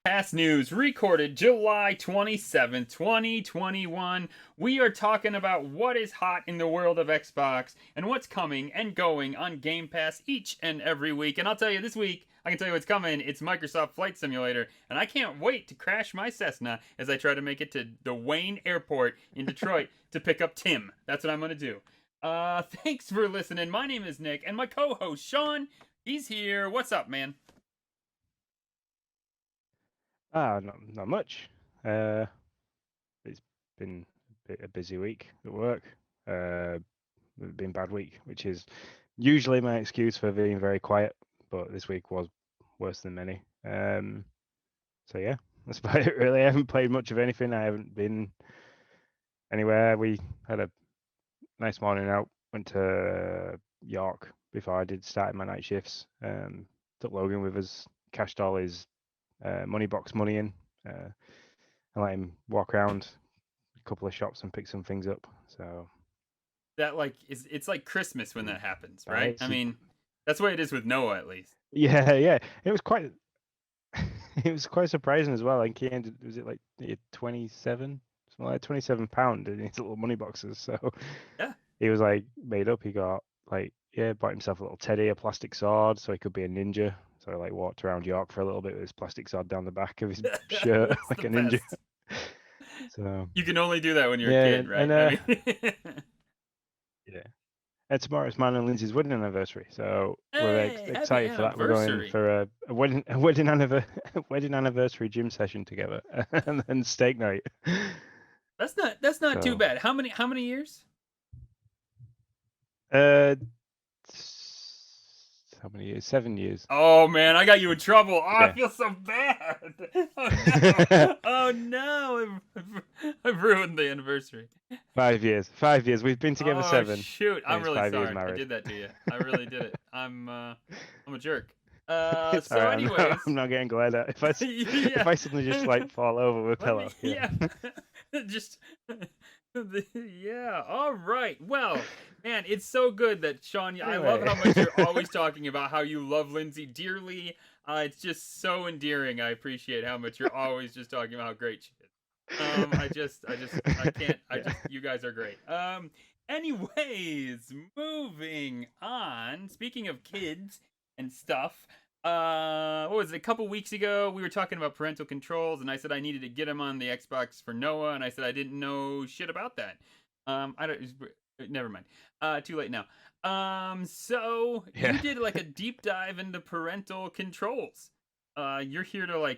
Past news recorded July 27th, 2021. We are talking about what is hot in the world of Xbox and what's coming and going on Game Pass each and every week. And I'll tell you this week, I can tell you what's coming. It's Microsoft Flight Simulator, and I can't wait to crash my Cessna as I try to make it to the Wayne Airport in Detroit to pick up Tim. That's what I'm going to do. Thanks for listening. My name is Nick, and my co-host Sean, he's here. What's up, man? Not much. It's been a busy week at work. It's been a bad week, which is usually my excuse for being very quiet, but this week was worse than many. So yeah, that's about it really. I haven't played much of anything. I haven't been anywhere. We had a nice morning out. Went to York before I did start my night shifts. Took Logan with us, cashed all his money box money in, and let him walk around a couple of shops and pick some things up. So That like is it's like Christmas when that happens, right? it's I mean, that's the way it is with Noah at least. yeah. It was quite it was quite surprising as well. Like he ended, was it like 27, something like £27 in his little money boxes. So Yeah. he was like made up. He got like bought himself a little teddy, a plastic sword, so he could be a ninja. So he like walked around York for a little bit with his plastic sword down the back of his shirt That's like the a ninja. best. So You can only do that when you're a yeah, kid, right? and I mean, yeah. And tomorrow's mine and Lindsay's wedding anniversary, so we're hey, happy excited for that. We're going anniversary. for a wedding anniversary gym session together, and then steak night. That's not too So, bad. How many years? uh, how many years? 7 years. Oh man, I got you in trouble. Oh, I Yeah. feel so bad. Oh no. Oh no. I've ruined the anniversary. 5 years. 5 years. We've been together Oh 7, shoot, and I'm it's really 5 years sorry. I married. did that to you. I really did it. I'm a jerk. It's all So right. I'm not. anyways, I'm not getting glad at. yeah. If I suddenly just like fall over with Let me pillow, yeah. yeah. Just yeah. All right. Well, man, it's so good that Sean, I love Anyway. how much you're always talking about how you love Lindsay dearly. It's just so endearing. I appreciate how much you're always just talking about how great she is. I can't. Yeah. You guys are great. Anyways, moving on. Speaking of kids and stuff, what was it? A couple weeks ago, we were talking about parental controls, and I said I needed to get them on the Xbox for Noah, and I said I didn't know shit about that. I don't. Never mind. Too late now. So you Yeah. did like a deep dive into parental controls. You're here to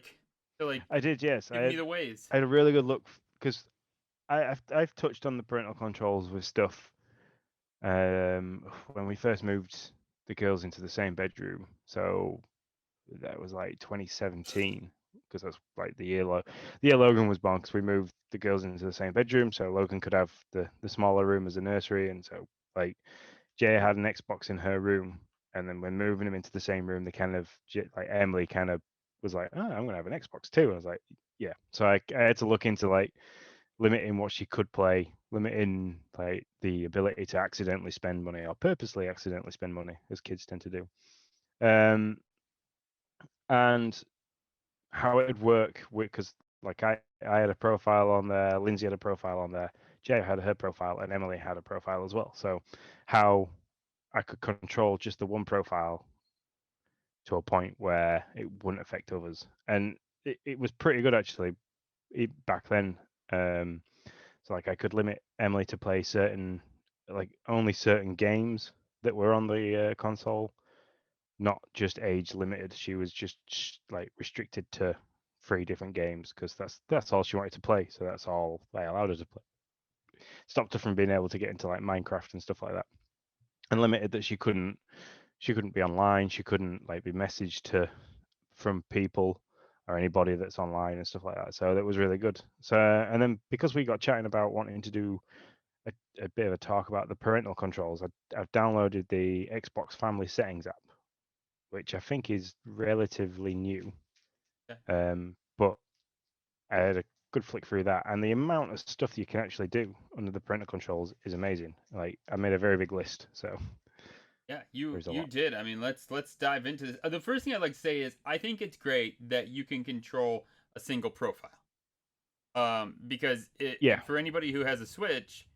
I did, yes. give me the ways. I had a really good look because I've touched on the parental controls with stuff when we first moved the girls into the same bedroom. So that was like 2017 because that's like the year Logan was born because we moved the girls into the same bedroom so Logan could have the smaller room as a nursery, and so like Jay had an Xbox in her room, and then when moving them into the same room, they kind of like Emily kind of was like, oh, I'm gonna have an Xbox too. I was like, yeah. So I had to look into like limiting what she could play, limiting like the ability to accidentally spend money or purposely accidentally spend money, as kids tend to do. And how it would work because like I had a profile on there, Lindsay had a profile on there, Jay had her profile, and Emily had a profile as well. So how I could control just the one profile to a point where it wouldn't affect others, and it was pretty good actually back then. So like I could limit Emily to play certain like only certain games that were on the console, not just age limited. She was just like restricted to 3 different games because that's all she wanted to play. So that's all I allowed her to play. Stopped her from being able to get into like Minecraft and stuff like that, and limited that she couldn't be online. She couldn't like be messaged to from people or anybody that's online and stuff like that. So that was really good. So and then because we got chatting about wanting to do a bit of a talk about the parental controls, I've downloaded the Xbox Family Settings app, which I think is relatively new. Okay. But I had good flick through that, and the amount of stuff that you can actually do under the parental controls is amazing. Like I made a very big list, so Yeah, there's a you lot. did. I mean, let's dive into this. The first thing I'd like to say is I think it's great that you can control a single profile. Because Yeah, for anybody who has a Switch,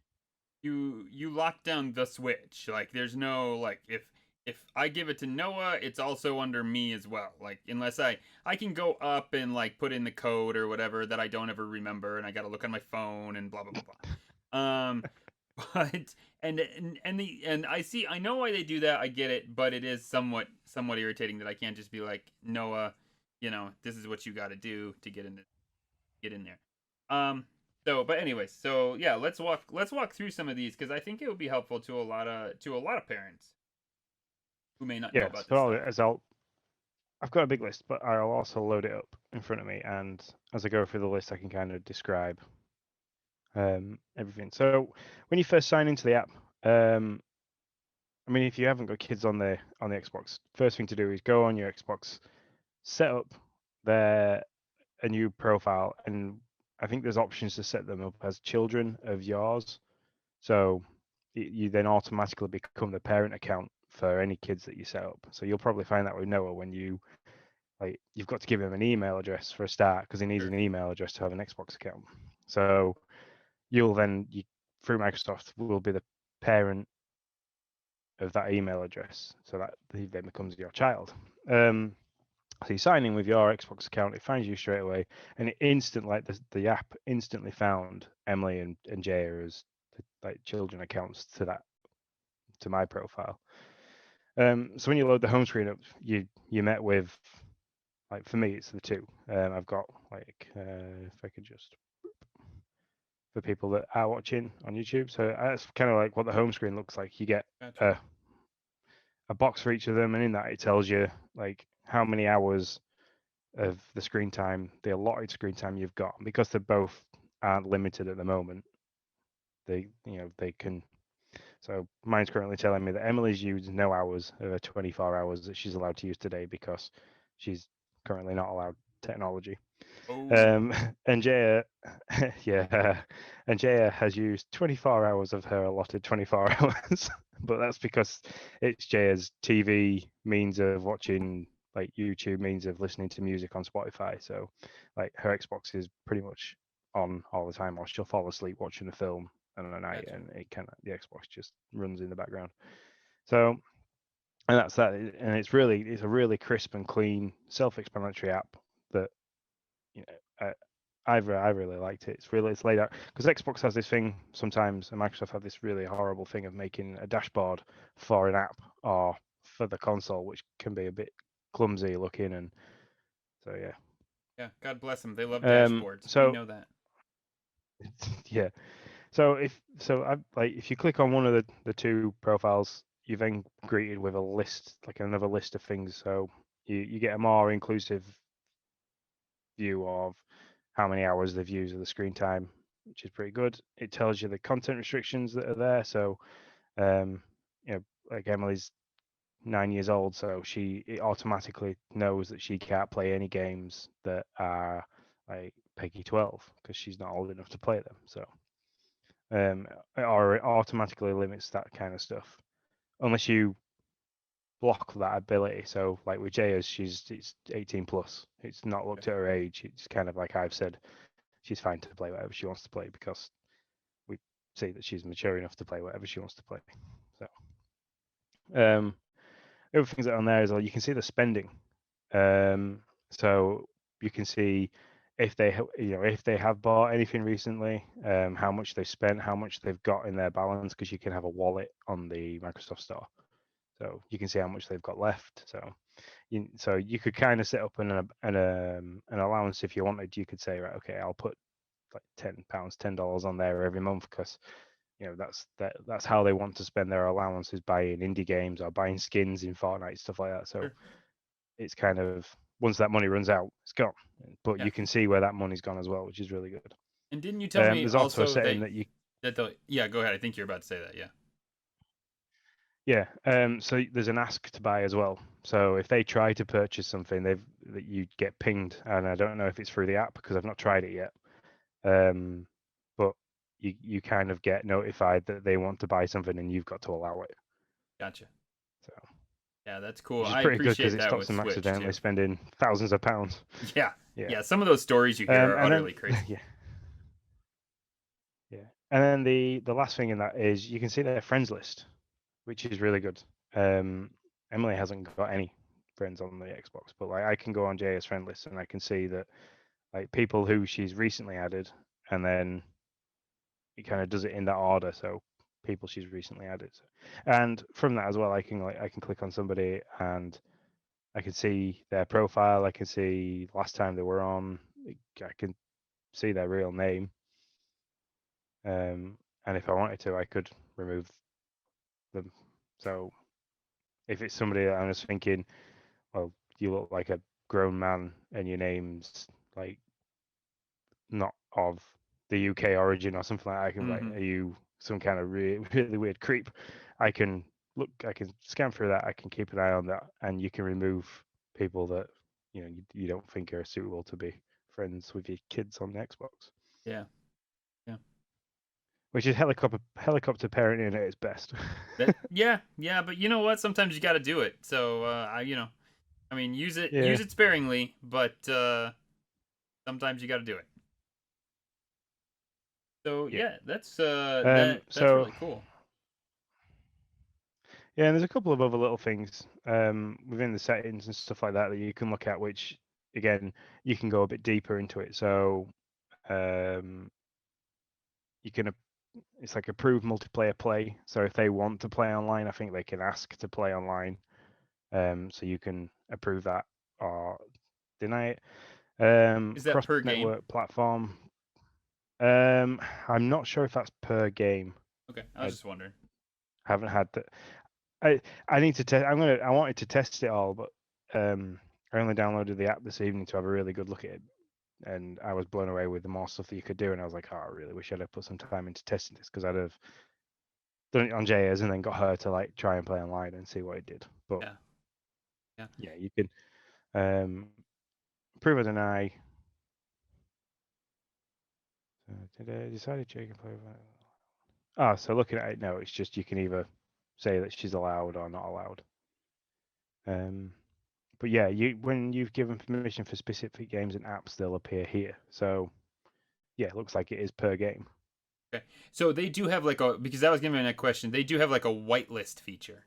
you lock down the Switch. Like there's no like if I give it to Noah, it's also under me as well. Like unless I can go up and like put in the code or whatever that I don't ever remember, and I got to look on my phone and blah blah blah blah. But and I know why they do that. I get it, but it is somewhat irritating that I can't just be like Noah, this is what you got to do to get in there. But anyways, so yeah, let's walk through some of these because I think it would be helpful to a lot of parents who may not know yeah. about So this stuff. I've got a big list, but I'll also load it up in front of me, and as I go through the list, I can kind of describe everything. So when you first sign into the app, I mean, if you haven't got kids on the Xbox, first thing to do is go on your Xbox, set up a new profile, and I think there's options to set them up as children of yours. So you then automatically become the parent account for any kids that you set up. So you'll probably find that with Noah when you've got to give him an email address for a start because he needs Sure. an email address to have an Xbox account. So you'll then through Microsoft will be the parent of that email address, so that he then becomes your child. So you sign in with your Xbox account, it finds you straight away, and the app instantly found Emily and Jaya as like children accounts to my profile. So when you load the home screen up, you met with, like, for me it's the two. I've got like if I could just, for people that are watching on YouTube, so that's kind of like what the home screen looks like. You get Gotcha. a box for each of them, and in that it tells you like how many hours of the screen time, the allotted screen time you've got. Because they both aren't limited at the moment, they can. So mine's currently telling me that Emily's used no hours of her 24 hours that she's allowed to use today because she's currently not allowed technology. Oh, Um, and Jaya, yeah, and Jaya has used 24 hours of her allotted 24 hours, but that's because it's Jaya's TV means of watching, like YouTube means of listening to music on Spotify. So, like, her Xbox is pretty much on all the time, or she'll fall asleep watching a film on a night, gotcha. and the Xbox just runs in the background. So, and that's that, and it's a really crisp and clean, self-explanatory app that, you know, I really liked it. It's laid out because Xbox has this thing sometimes, and Microsoft have this really horrible thing of making a dashboard for an app or for the console, which can be a bit clumsy looking, and so yeah. Yeah, God bless them. They love dashboards. We So know that. yeah, so if you click on one of the two profiles, you're then greeted with a list, like another list of things. So you get a more inclusive view of how many hours they've used of the screen time, which is pretty good. It tells you the content restrictions that are there. So, um, like Emily's 9 years old, so it automatically knows that she can't play any games that are like Peggy 12 because she's not old enough to play them. So, or it automatically limits that kind of stuff unless you block that ability. So, like with Jaya's, it's 18 plus. It's not looked Okay. at her age. It's kind of like I've said, she's fine to play whatever she wants to play because we see that she's mature enough to play whatever she wants to play. So, other things that are on there is, like, you can see the spending. So you can see if if they have bought anything recently, how much they've spent, how much they've got in their balance, because you can have a wallet on the Microsoft Store. So you can see how much they've got left. So you could kind of set up an allowance if you wanted. You could say, right, okay, I'll put like £10, $10 on there every month because that's how they want to spend their allowance, is buying indie games or buying skins in Fortnite, stuff like that. So Sure. it's kind of, once that money runs out, it's gone. But Yeah. you can see where that money's gone as well, which is really good. And didn't you tell me There's also a also setting that you yeah, go ahead. I think you're about to say that. Yeah. Yeah. So there's an ask to buy as well. So if they try to purchase something, that you get pinged, and I don't know if it's through the app because I've not tried it yet. But you kind of get notified that they want to buy something and you've got to allow it. Gotcha. So Yeah, that's cool. which is I pretty good because appreciate it that stops with them Switch accidentally too. spending thousands of pounds. Yeah. Yeah. Yeah, some of those stories you hear are And utterly then crazy. yeah. And then the last thing in that is you can see their friends list, which is really good. Emily hasn't got any friends on the Xbox, but like I can go on Jaya's friend list and I can see that like people who she's recently added, and then it kind of does it in that order. So people she's recently added, and from that as well, I can click on somebody and I can see their profile. I can see last time they were on. I can see their real name. And if I wanted to, I could remove them. So if it's somebody that I'm just thinking, well, you look like a grown man and your name's like not of the UK origin or something like that, I can like, are you some kind of really weird creep? I can look, I can scan through that, I can keep an eye on that, and you can remove people that you don't think are suitable to be friends with your kids on the Xbox. Yeah. Yeah. Which is helicopter parenting at its best. Yeah, but you know what? Sometimes you got to do it. So I mean, use Yeah. it sparingly, but sometimes you got to do it. So Yeah. yeah, that's that's So really cool. yeah, and there's a couple of other little things within the settings and stuff like that that you can look at, which again you can go a bit deeper into it. So you can it's like approve multiplayer play. So if they want to play online, I think they can ask to play online. So you can approve that or deny it. Is that Cross per game? network platform. I'm not sure if that's per game. Okay, I I was just wondering. haven't had that. I need to test. I wanted to test it all, but I only downloaded the app this evening to have a really good look at it, and I was blown away with the more stuff that you could do. And I was like, oh, I really wish I'd have put some time into testing this because I'd have done it on JS and then got her to like try and play online and see what it did. But Yeah. you can prove or deny. Did I decide you can play with that? Oh, so looking at it now, it's just you can either say that she's allowed or not allowed. But yeah, when you've given permission for specific games and apps, they'll appear here. So yeah, it looks like it is per game. Okay. So they do have like a because I was giving that question. They do have like a whitelist feature.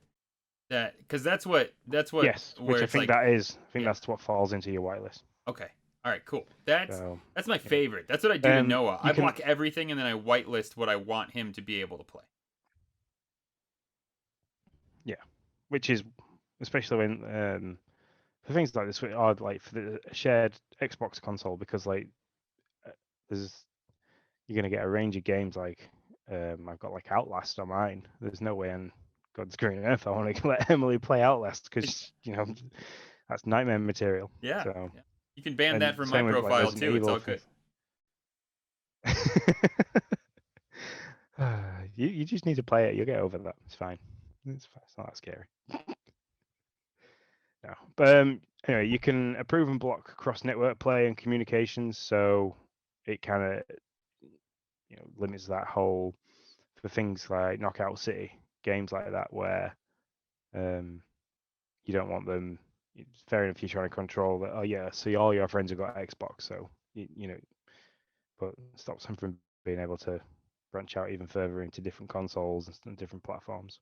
That because that's what Yes, where which I it's think like that is. I think yeah. that's what falls into your whitelist. Okay. All right. Cool. That's So that's my yeah, favorite. That's what I do to Noah. I you can block everything and then I whitelist what I want him to be able to play. yeah, which is especially when for things like this are like for the shared Xbox console because like there's you're gonna get a range of games like I've got like Outlast on mine. There's no way on God's green earth I want to let Emily play Outlast because that's nightmare material. Yeah. So Yeah. You can ban that and from my same with like profile Resident too. It's Evil all good. things. You just need to play it. You'll get over that. It's fine. It's fine. It's not that scary. No, but anyway, you can approve and block cross-network play and communications. So it kind of limits that whole for things like Knockout City games like that where you don't want them. It's fair enough you're trying to control that. Oh yeah, see all your friends have got Xbox, so but it stops them from being able to branch out even further into different consoles and different platforms.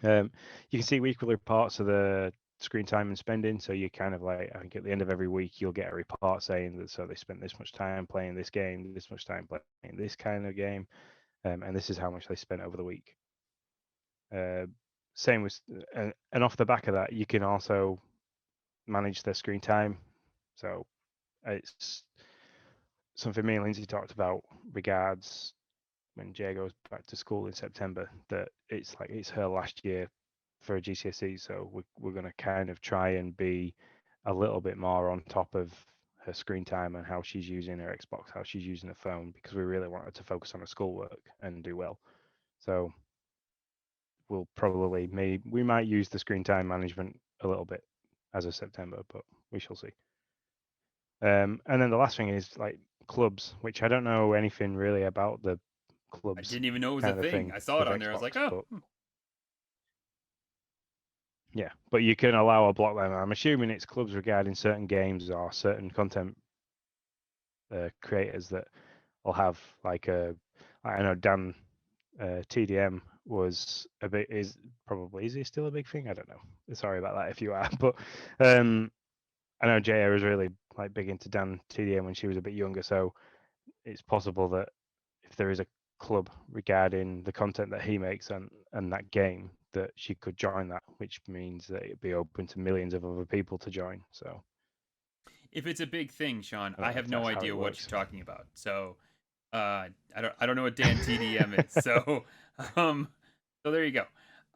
You can see weekly reports of the screen time and spending. So you kind of like, I think at the end of every week, you'll get a report saying that so they spent this much time playing this game, this much time playing this kind of game, and this is how much they spent over the week. Same with, and off the back of that, you can also manage their screen time. So it's something me and Lindsay talked about regards when Jay goes back to school in September, that it's like it's her last year for a GCSE, so we're going to kind of try and be a little bit more on top of her screen time and how she's using her Xbox, how she's using her phone, because we really want her to focus on her schoolwork and do well. So we'll probably we might use the screen time management a little bit as of September, but we shall see. And then the last thing is like clubs, which I don't know anything really about the I clubs didn't even know it was a kind of thing. thing I saw it with on there. I was like, Xbox, oh, but yeah, but you can allow or block them. I'm assuming it's clubs regarding certain games or certain content creators that will have like a. I know Dan TDM was a bit is he still a big thing? I don't know. Sorry about that if you are, but I know Jaya was really like big into Dan TDM when she was a bit younger, so it's possible that if there is a club regarding the content that he makes and that game, that she could join that, which means that it'd be open to millions of other people to join. So if it's a big thing, Sean, I I don't know have if no that's how it idea what you're works. talking about. So I don't know what Dan TDM is. So um, so there you go.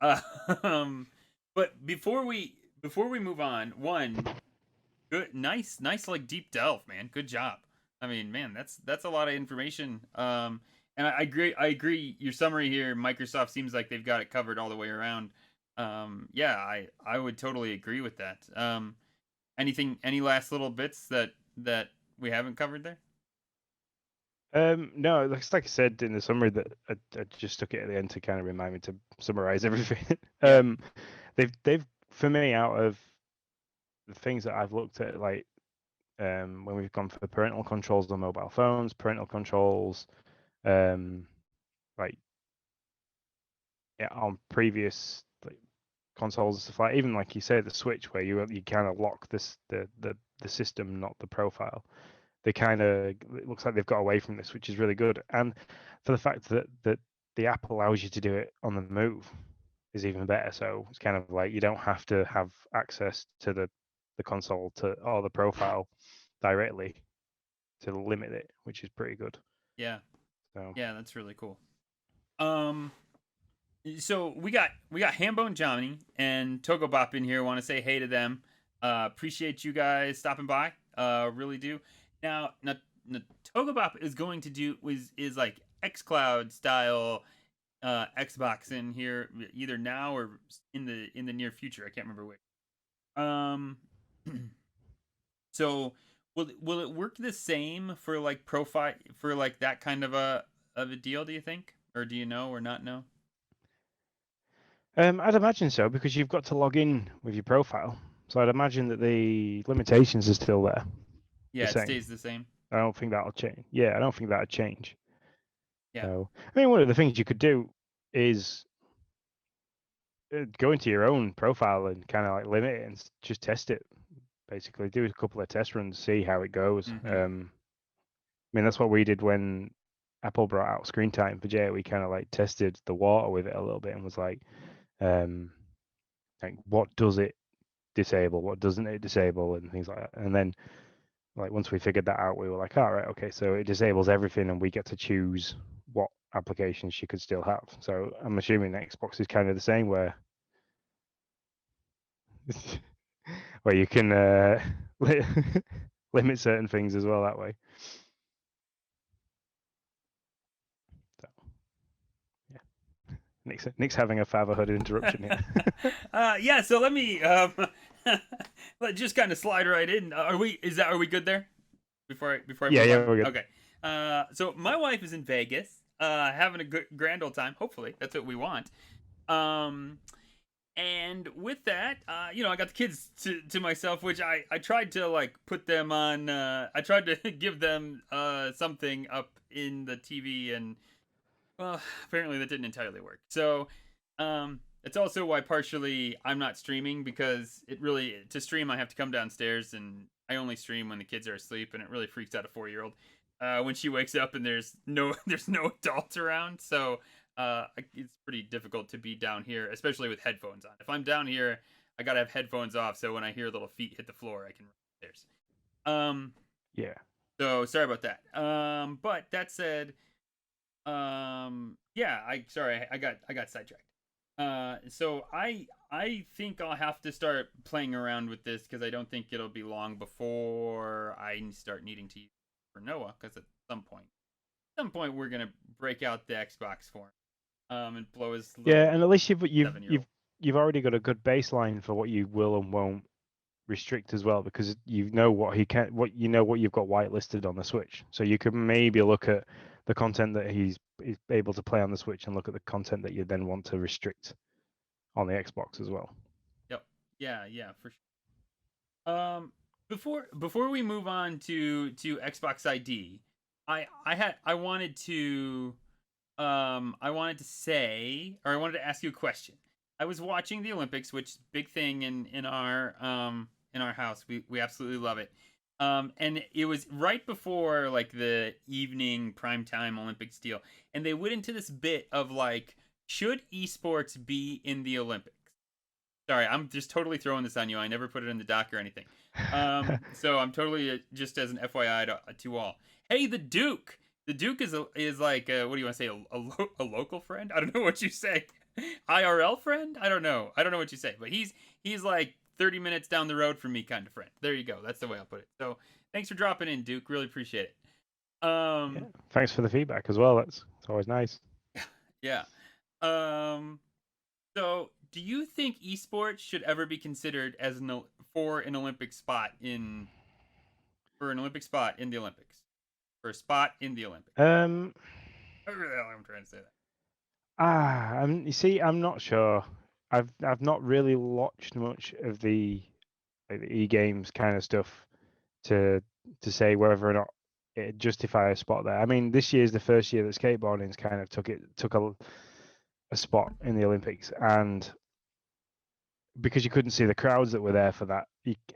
Uh, um, but before we move on, one good, nice like deep delve, man. Good job. I mean, man, that's a lot of information. And I agree. I agree. Your summary here, Microsoft seems like they've got it covered all the way around. Yeah, I would totally agree with that. Any last little bits that we haven't covered there? No, like I said in the summary that I just took it at the end to kind of remind me to summarize everything. Yeah. They've for me, out of the things that I've looked at, like when we've gone for parental controls on mobile phones, parental controls, um, like yeah, on previous like consoles and stuff like even like you say the Switch where you kind of lock the system, not the profile. They kind of it looks like they've got away from this, which is really good. And for the fact that the app allows you to do it on the move is even better. So it's kind of like you don't have to have access to the console to or the profile directly to limit it, which is pretty good. Yeah. So Yeah, that's really cool. Um, so we got Hambone Johnny and Togobop in here. Want to say hey to them. Appreciate you guys stopping by. Really do. Now Togobop is going to do is like XCloud style Xbox in here either now or in the near future. I can't remember which. Um, so will it work the same for like profile for like that kind of a deal? Do you think, or do you know or not know? I'd imagine so because you've got to log in with your profile. So I'd imagine that the limitations are still there, the Yeah, it same. stays the same. I don't think that'll change. Yeah, I don't think that'll change. Yeah. So I mean, one of the things you could do is go into your own profile and kind of like limit it and just test it. Basically, do a couple of test runs, see how it goes. Mm-hmm. I mean, that's what we did when Apple brought out screen time for Jay. We kind of like tested the water with it a little bit and was um, like what does it disable, what doesn't it disable, and things like that. And then, like once we figured that out, we were like, all right, okay, so it disables everything, and we get to choose what applications she could still have. So I'm assuming Xbox is kind of the same, where where you can limit certain things as well that way. So yeah, Nick's having a fatherhood interruption here. Yeah. So let me just kind of slide right in. Are we good there? Before I Yeah, move yeah, on. we're good. Okay. So my wife is in Vegas, having a good grand old time. Hopefully, that's what we want. Um, and with that, I got the kids to myself, which I tried to like put them on. I tried to give them something up in the TV, and well, apparently that didn't entirely work. So, it's also why partially I'm not streaming because it really to stream I have to come downstairs and I only stream when the kids are asleep and it really freaks out a 4-year old when she wakes up and there's no there's no adults around. So it's pretty difficult to be down here, especially with headphones on. If I'm down here, I gotta have headphones off so when I hear little feet hit the floor, I can run upstairs. Um, Yeah. so sorry about that. But that said, yeah, I got sidetracked. So I think I'll have to start playing around with this because I don't think it'll be long before I start needing to use it for Noah. Because at some point we're gonna break out the Xbox for him, and blow his Yeah, little and at least you've 7-year old. you've already got a good baseline for what you will and won't restrict as well, because you know what he can, what you've got whitelisted on the Switch. So you could maybe look at the content that he's able to play on the Switch and look at the content that you then want to restrict on the Xbox as well. Yep. Yeah, for sure. Before we move on to Xbox ID, I wanted to say, or I wanted to ask you a question. I was watching the Olympics, which is a big thing in our house. We absolutely love it. And it was right before like the evening primetime Olympics deal, and they went into this bit of like, should esports be in the Olympics? Sorry, I'm just totally throwing this on you. I never put it in the doc or anything. So I'm totally just as an FYI to all. Hey, the Duke. The Duke is like what do you want to say? A local friend? I don't know what you say. IRL friend? I don't know. I don't know what you say. But he's like 30 minutes down the road from me, kind of friend. There you go. That's the way I'll put it. So thanks for dropping in, Duke. Really appreciate it. Yeah, thanks for the feedback as well. It's always nice. Yeah. So, do you think esports should ever be considered as for an Olympic spot in an Olympic spot in the Olympics? For a spot in the Olympics? Um, I'm trying to say that. you see, I'm not sure. I've not really watched much of the e-games kind of stuff to say whether or not it justify a spot there. I mean, this year is the first year that skateboarding's kind of took a spot in the Olympics, and because you couldn't see the crowds that were there for that,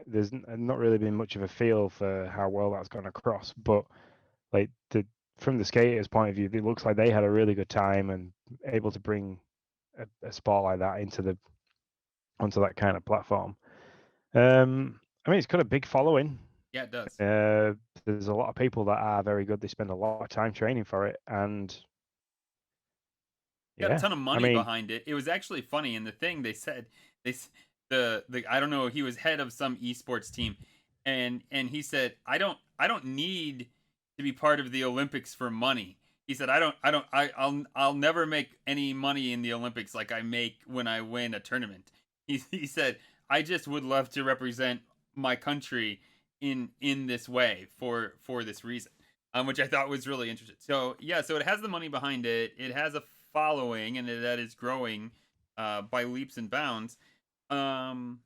there's not really been much of a feel for how well that's gone across. But like from the skaters' point of view, it looks like they had a really good time and able to bring a sport like that onto that kind of platform. I mean, it's got a big following. Yeah, it does. There's a lot of people that are very good. They spend a lot of time training for it, and Got a yeah, ton of I money mean, behind it. It was actually funny in the thing they said they the I don't know, he was head of some esports team, and he said I don't need to be part of the Olympics for money. He said I'll never make any money in the Olympics like I make when I win a tournament. He said I just would love to represent my country in this way for this reason, which I thought was really interesting. So yeah, so it has the money behind it. It has a following, and that is growing by leaps and bounds. Um,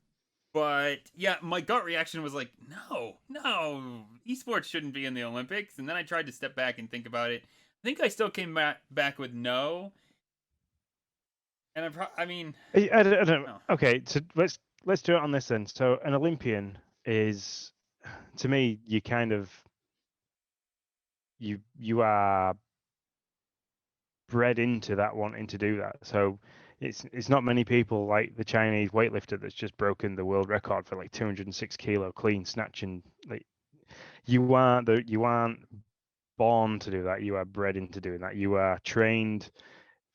but yeah, my gut reaction was like, no, esports shouldn't be in the Olympics. And then I tried to step back and think about it. I think I still came back with no. And I mean, I don't. no. Okay, so let's do it on this end. So an Olympian is, to me, you kind of you are bred into that wanting to do that. So it's not many people like the Chinese weightlifter that's just broken the world record for like 206 kilo clean snatching. Like you aren't born to do that. You are bred into doing that. You are trained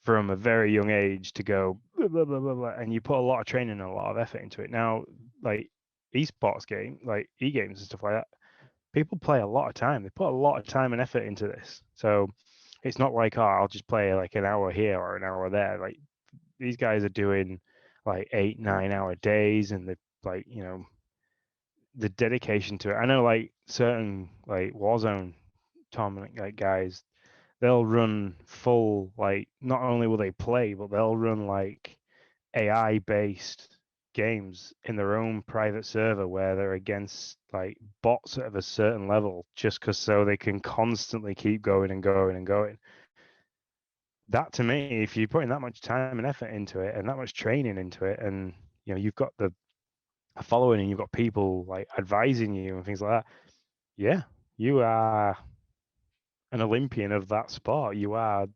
from a very young age to go blah, blah, blah, blah, blah, and you put a lot of training and a lot of effort into it. Now, like esports game, like e-games and stuff like that, people play a lot of time. They put a lot of time and effort into this. So it's not like, oh, I'll just play like an hour here or an hour there. Like these guys are doing like 8, 9 hour days, and the like, the dedication to it. I know like certain like Warzone tournament like guys, they'll run full, like not only will they play, but they'll run like AI based games in their own private server where they're against like bots of a certain level just because so they can constantly keep going and going and going. That to me, if you're putting that much time and effort into it and that much training into it, and you've got the following and you've got people like advising you and things like that, yeah, you are an Olympian of that sport. You are,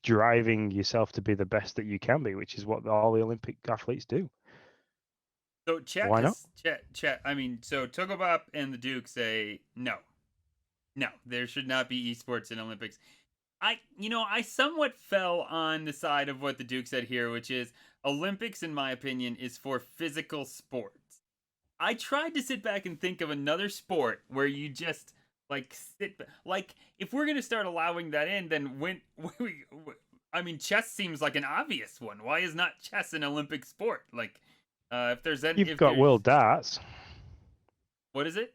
driving yourself to be the best that you can be, which is what all the Olympic athletes do. So chat Why not? is chat. I mean, so Togobop and the Duke say no, there should not be esports in Olympics. I somewhat fell on the side of what the Duke said here, which is Olympics, in my opinion, is for physical sports. I tried to sit back and think of another sport where you just like like if we're gonna start allowing that in, then I mean, chess seems like an obvious one. Why is not chess an Olympic sport? Like, If there's any, You've got World Darts. what is it?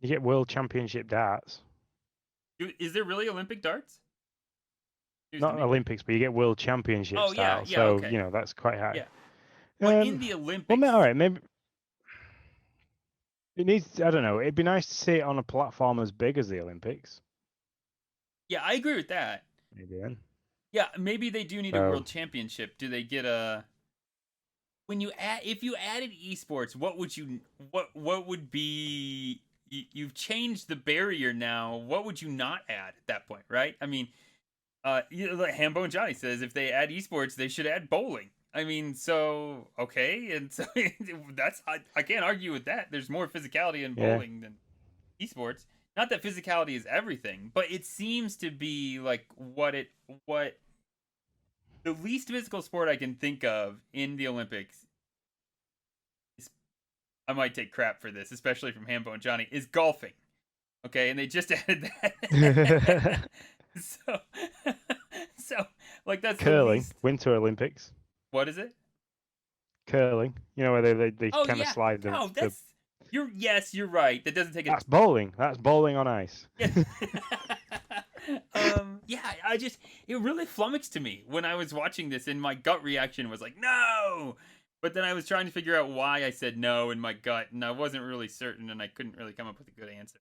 You get World Championship Darts. Is there really Olympic darts? News to Not me. Olympics, but you get World Championship Oh yeah, style. yeah, So, okay, that's quite high. yeah. But in the Well, Olympics, all right, maybe it needs. I don't know. It'd be nice to see it on a platform as big as the Olympics. yeah, I agree with that. Maybe then. Yeah, maybe they do need a So, world championship. Do they get a if you added esports, what would be you've changed the barrier now. What would you not add at that point, right? I mean, like Hambo and Johnny says, if they add esports, they should add bowling. I mean, so okay, and so that's I can't argue with that. There's more physicality in yeah. bowling than esports. Not that physicality is everything, but it seems to be like what the least physical sport I can think of in the Olympics is, I might take crap for this, especially from Hambo and Johnny, is golfing. Okay, and they just added that. so, so like that's Curling, the least. Winter Olympics. What is it? Curling. Where they Oh kind of yeah. slide No, the. you're right. That doesn't take a. That's bowling. That's bowling on ice. Yeah. Yeah, it really flummoxed to me when I was watching this, and my gut reaction was like, no. But then I was trying to figure out why I said no in my gut, and I wasn't really certain, and I couldn't really come up with a good answer.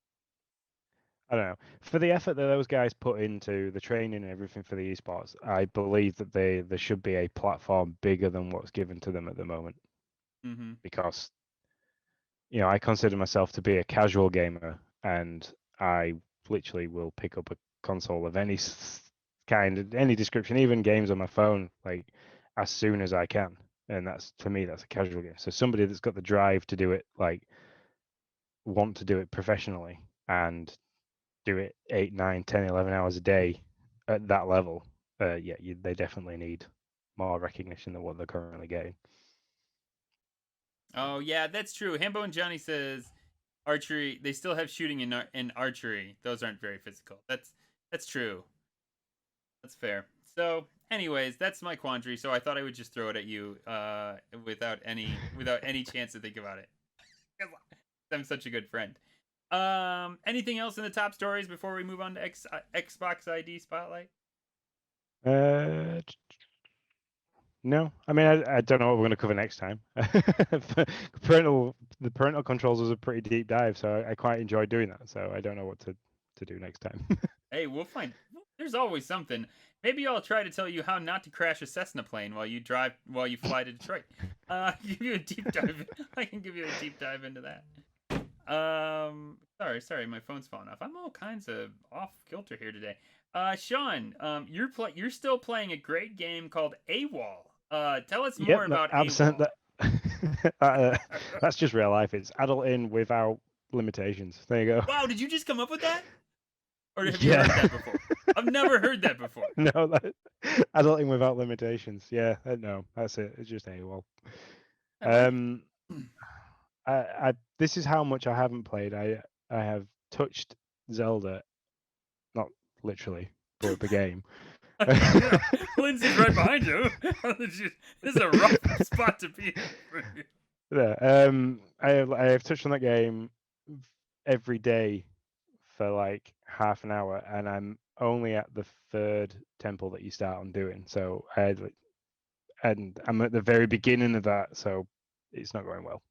I don't know. For the effort that those guys put into the training and everything for the esports, I believe that there should be a platform bigger than what's given to them at the moment. Mm-hmm. Because, I consider myself to be a casual gamer, and I literally will pick up a console of any kind, any description, even games on my phone, like as soon as I can. And to me, that's a casual game. So somebody that's got the drive to do it, like want to do it professionally and do it 8, 9, 10, 11 hours a day at that level, they definitely need more recognition than what they're currently getting. Oh yeah, that's true. Hambo and Johnny says archery. They still have shooting in archery. Those aren't very physical. That's true. That's fair. So, anyways, that's my quandary. So I thought I would just throw it at you, without any chance to think about it. I'm such a good friend. Anything else in the top stories before we move on to Xbox ID Spotlight? No, I mean I don't know what we're going to cover next time. The parental controls was a pretty deep dive, so I quite enjoyed doing that. So I don't know what to do next time. Hey, we'll find. There's always something. Maybe I'll try to tell you how not to crash a Cessna plane while you fly to Detroit. Give you a deep dive. I can give you a deep dive into that. Sorry, my phone's falling off. I'm all kinds of off kilter here today. Sean, you're still playing a great game called AWOL. Tell us more about Absent AWOL. That's just real life. It's adulting without limitations. There you go. Wow, did you just come up with that? Or have you heard that before? I've never heard that before. No, adulting without limitations. Yeah, no, that's it. It's just AWOL. This is how much I haven't played. I have touched Zelda, not literally, but the game. Lindsay's right behind you. This is a rough spot to be in. Yeah, I have touched on that game every day for like half an hour, and I'm only at the third temple that you start on doing. So and I'm at the very beginning of that, so it's not going well.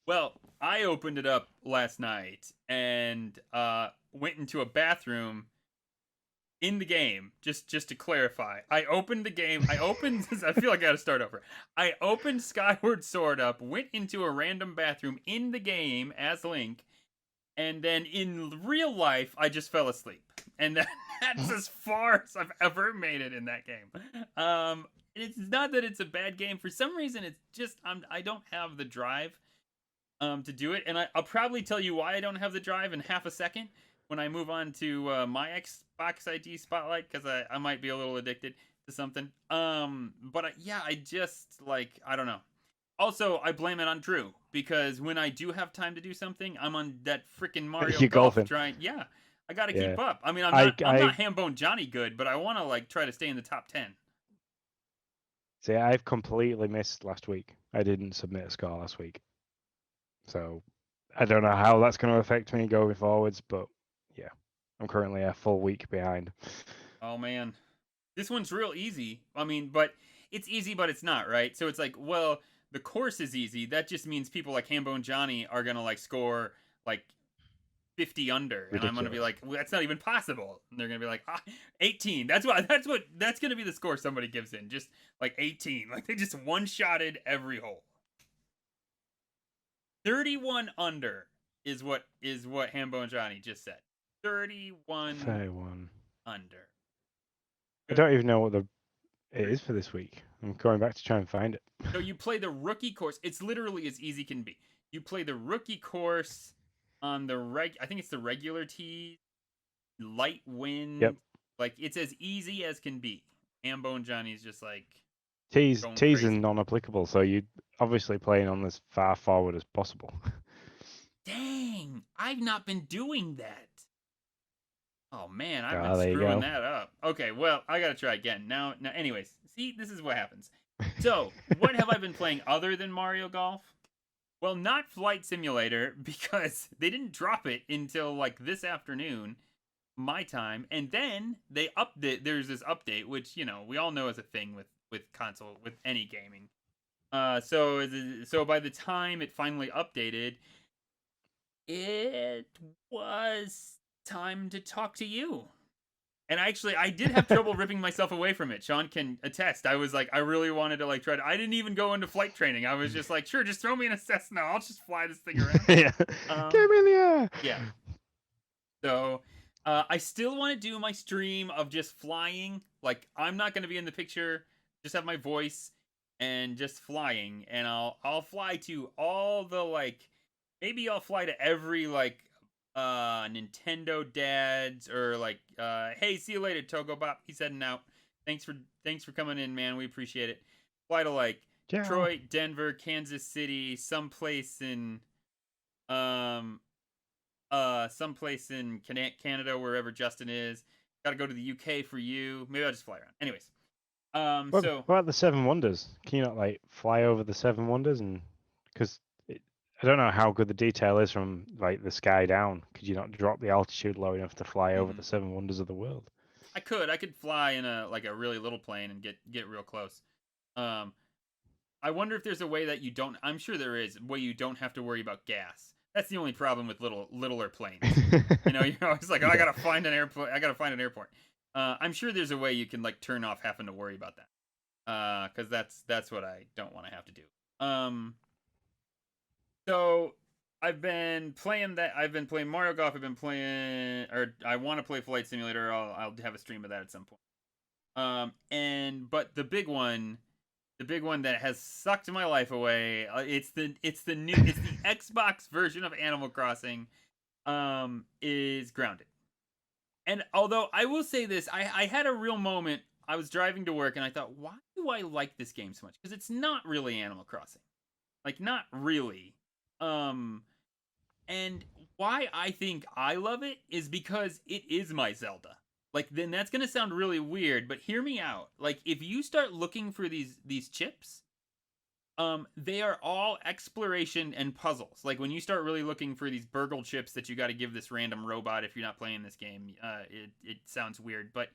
Well, I opened it up last night and went into a bathroom in the game. Just to clarify, I opened the game. I feel like I got to start over. I opened Skyward Sword up, went into a random bathroom in the game as Link, and then in real life, I just fell asleep. And that's as far as I've ever made it in that game. It's not that it's a bad game. For some reason, it's just I don't have the drive to do it, and I'll probably tell you why I don't have the drive in half a second when I move on to my Xbox ID Spotlight, because I might be a little addicted to something. But I just I don't know. Also, I blame it on Drew, because when I do have time to do something, I'm on that freaking Mario You're Golf golfing. trying. Yeah, I got to keep up. I mean, I'm not Hambone Johnny good, but I want to try to stay in the top 10. See, I've completely missed last week. I didn't submit a score last week. So I don't know how that's going to affect me going forwards, but yeah, I'm currently a full week behind. Oh man, this one's real easy. I mean, but it's easy, but it's not, right? So it's like, well, the course is easy. That just means people like Hambo and Johnny are gonna like score like 50 under, and I'm gonna be Ridiculous. like, well, that's not even possible. And they're gonna be like, 18. That's gonna be the score somebody gives in, just like 18. Like they just one shotted every hole. 31 under is what Hambo and Johnny just said. 31 Fair one. under. I don't even know what it is for this week. I'm going back to try and find it. So you play the rookie course. It's literally as easy can be. You play the rookie course on the I think it's the regular tee, light wind. Yep. Like it's as easy as can be. Hambo and Johnny's just like Tees going are crazy. non-applicable, so you're obviously playing on as far forward as possible. Dang, I've not been doing that. Oh man, I've been There you screwing go. that up. Okay, well, I gotta try again. Now, anyways, see, this is what happens. So, what have I been playing other than Mario Golf? Well, not Flight Simulator, because they didn't drop it until like this afternoon, my time, and then they update. There's this update, which we all know is a thing with console with any gaming. So by the time it finally updated, it was time to talk to you. And actually, I did have trouble ripping myself away from it. Sean can attest. I was like, I really wanted to like try to. I didn't even go into flight training. I was just like, sure, just throw me in a Cessna. I'll just fly this thing around. Yeah. Get me in the air. Yeah. So, I still want to do my stream of just flying. Like, I'm not going to be in the picture. Just have my voice and just flying, and I'll fly to all the like. Maybe I'll fly to every like Nintendo dads or like hey, see you later, Togo Bop. He's heading out. Thanks for coming in, man. We appreciate it. Fly to like Ciao. Detroit, Denver, Kansas City, someplace in Canada, wherever Justin is. Got to go to the UK for you. Maybe I'll just fly around. Anyways, What so about the Seven Wonders? Can you not like fly over the Seven Wonders and because I don't know how good the detail is from like the sky down. Could you not drop the altitude low enough to fly over the Seven Wonders of the world? I could fly in a really little plane and get real close. Um, I wonder if there's a way that you don't. I'm sure there is a way you don't have to worry about gas. That's the only problem with littler planes. You're always like, oh, I gotta find an airport. I gotta find an airport. I'm sure there's a way you can like turn off having to worry about that. Because that's what I don't want to have to do. So I've been playing that. I've been playing Mario Golf. I've been playing, or I want to play Flight Simulator. I'll have a stream of that at some point. But the big one that has sucked my life away. It's the Xbox version of Animal Crossing. Is Grounded. And although I will say this, I had a real moment. I was driving to work and I thought, why do I like this game so much? Because it's not really Animal Crossing. Like, not really. And why I think I love it is because it is my Zelda. Like, then that's gonna sound really weird, but hear me out. Like, if you start looking for these chips, they are all exploration and puzzles. Like when you start really looking for these burgle chips that you got to give this random robot if you're not playing this game, it sounds weird, but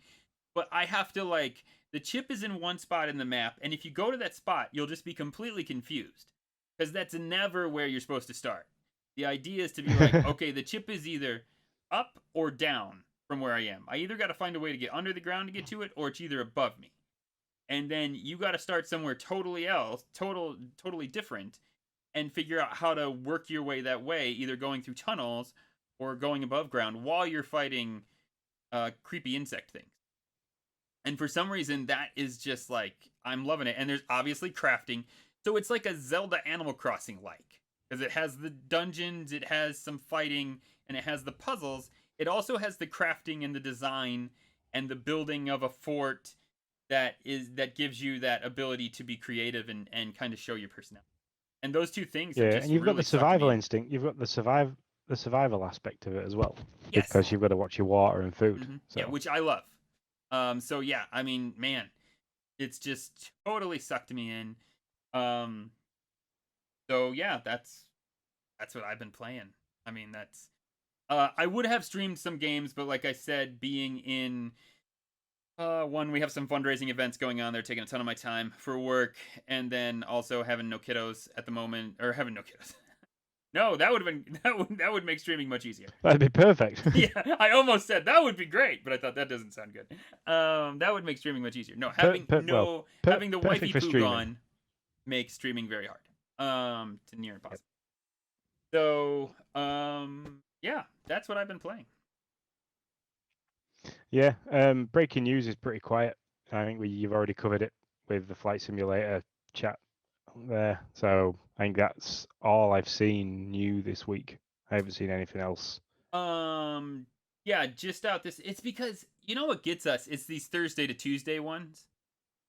I have to like the chip is in one spot in the map, and if you go to that spot, you'll just be completely confused because that's never where you're supposed to start. The idea is to be like, okay, the chip is either up or down from where I am. I either got to find a way to get under the ground to get to it, or it's either above me. And then you got to start somewhere totally different, and figure out how to work your way that way, either going through tunnels or going above ground while you're fighting creepy insect things. And for some reason, that is just like, I'm loving it. And there's obviously crafting. So it's like a Zelda Animal Crossing like, because it has the dungeons, it has some fighting, and it has the puzzles. It also has the crafting and the design and the building of a fort that gives you that ability to be creative and kind of show your personality. And those two things have Yeah, just and you've got really the sucked me survival in. instinct. You've got the survival aspect of it as well, Yes. because you've got to watch your water and food. So Yeah, which I love. So yeah, I mean, man, It's just totally sucked me in. Um, so yeah, that's what I've been playing. I mean, that's I would have streamed some games, but like I said, being in one, we have some fundraising events going on. They're taking a ton of my time for work, and then also having no kiddos at the moment, or having no kiddos. No, that would have been that would make streaming much easier. That'd be perfect. Yeah, I almost said that would be great, but I thought that doesn't sound good. That would make streaming much easier. No, having having the Perfect wifey for poo streaming. gone makes streaming very hard. To near Yep. impossible. So, yeah, that's what I've been playing. Yeah, breaking news is pretty quiet. I think you've already covered it with the flight simulator chat there. So I think that's all I've seen new this week. I haven't seen anything else. Yeah, just out this. It's because you know what gets us? It's these Thursday to Tuesday ones.